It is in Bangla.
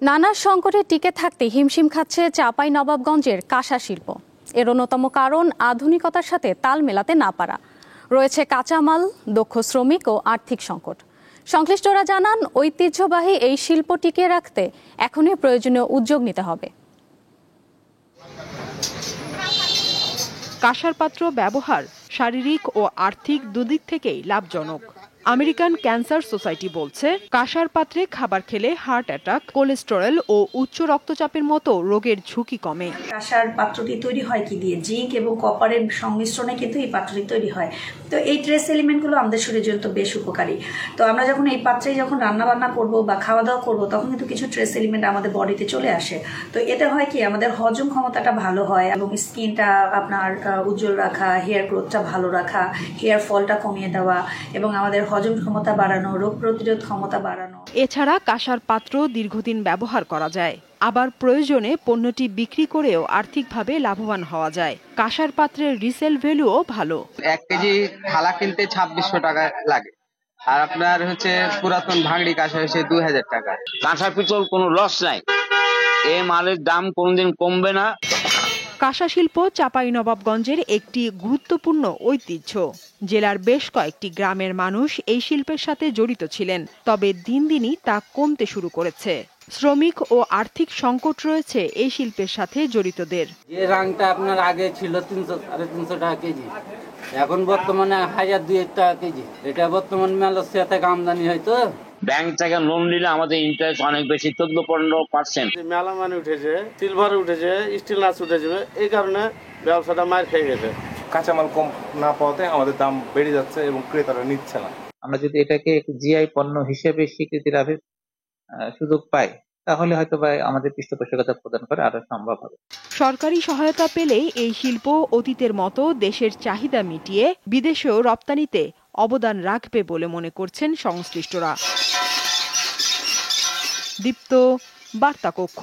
নানা সংকটে টিকে থাকতে হিমশিম খাচ্ছে চাঁপাইনবাবগঞ্জের কাঁসা শিল্প। এর অন্যতম কারণ আধুনিকতার সাথে তাল মেলাতে না পারা। রয়েছে কাঁচামাল, দক্ষ শ্রমিক ও আর্থিক সংকট। সংশ্লিষ্টরা জানান, ঐতিহ্যবাহী এই শিল্প টিকিয়ে রাখতে এখনই প্রয়োজনীয় উদ্যোগ নিতে হবে। কাঁসার পাত্র ব্যবহার শারীরিক ও আর্থিক দুদিক থেকেই লাভজনক। আমেরিকান ক্যান্সার সোসাইটি বলছে, কাঁসার পাত্রে খাবার খেলে হার্ট অ্যাটাক, কোলেস্টেরল ও উচ্চ রক্তচাপের মতো রোগের ঝুঁকি কমে। কাঁসার পাত্রটি তৈরি হয় কি দিয়ে? জিঙ্ক এবং কপারের সংমিশ্রণে কিন্তু এই পাত্রটি তৈরি হয়। তো এই ট্রেস এলিমেন্টগুলো আমাদের শরীরের জন্য তো বেশ উপকারী। তো আমরা যখন এই পাত্রে যখন রান্না বান্না করবো বা খাওয়া দাওয়া করবো, তখন কিন্তু কিছু ট্রেস এলিমেন্ট আমাদের বডিতে চলে আসে। তো এতে হয় কি, আমাদের হজম ক্ষমতাটা ভালো হয় এবং স্কিনটা আপনার উজ্জ্বল রাখা, হেয়ার গ্রোথটা ভালো রাখা, হেয়ার ফলটা কমিয়ে দেওয়া এবং আমাদের হজম ক্ষমতা বাড়ানো, রোগ প্রতিরোধ ক্ষমতা বাড়ানো। এছাড়া কাঁসার পাত্র দীর্ঘদিন ব্যবহার করা যায়, আবার প্রয়োজনে পণ্যটি বিক্রি করেও আর্থিকভাবে লাভবান হওয়া যায়। কাঁসার পাত্রের রিসেল ভ্যালুও ভালো। 1 কেজি থালা কিনতে 2600 টাকা লাগে, আর আপনার পুরাতন ভাঙড়ি কাঁসা 2000 টাকা। কাঁসার পিতল কোনো লস নাই, এই মালের দাম কোনোদিন কমবে না। কাঁসা শিল্প চাঁপাইনবাবগঞ্জের একটি গুরুত্বপূর্ণ ঐতিহ্য। জেলার বেশ কয়েকটি গ্রামের মানুষ এই শিল্পের সাথে জড়িত ছিলেন, তবে দিন দিনই তা কমতে শুরু করেছে। শ্রমিক ও আর্থিক সংকট রয়েছে এই শিল্পের সাথে জড়িতদের। যে রাংটা আপনার আগে ছিল 300-350 টাকা কেজি, এখন বর্তমানে 1000-2000 টাকা কেজি। এটা বর্তমান মালয়েশিয়া থেকে আমদানি হয়তো। ব্যাংক থেকে লোন নিলে আমাদের ইন্টারেস্ট অনেক বেশি, 14-15%। মেলামানি উঠেছে, সিলভার উঠেছে, স্টিল নাচ উঠেছে, এই কারণে ব্যবসাটা মার খেয়ে গেছে। কাঁচামাল কম না পাওয়াতে আমাদের দাম বেড়ে যাচ্ছে এবং ক্রেতারা নিচ্ছে না। আমরা যদি এটাকে জিআই পণ্য হিসেবে স্বীকৃতি লাভের সুযোগ পাই, তাহলে হয়তো আমাদের পৃষ্ঠপোষকতা প্রদান করা আরো সম্ভব হবে। সরকারি সহায়তা পেলেই এই শিল্প অতীতের মতো দেশের চাহিদা মিটিয়ে বিদেশেও রপ্তানিতে অবদান রাখবে বলে মনে করছেন সংশ্লিষ্টরা। দীপ্ত, বার্তা কক্ষ।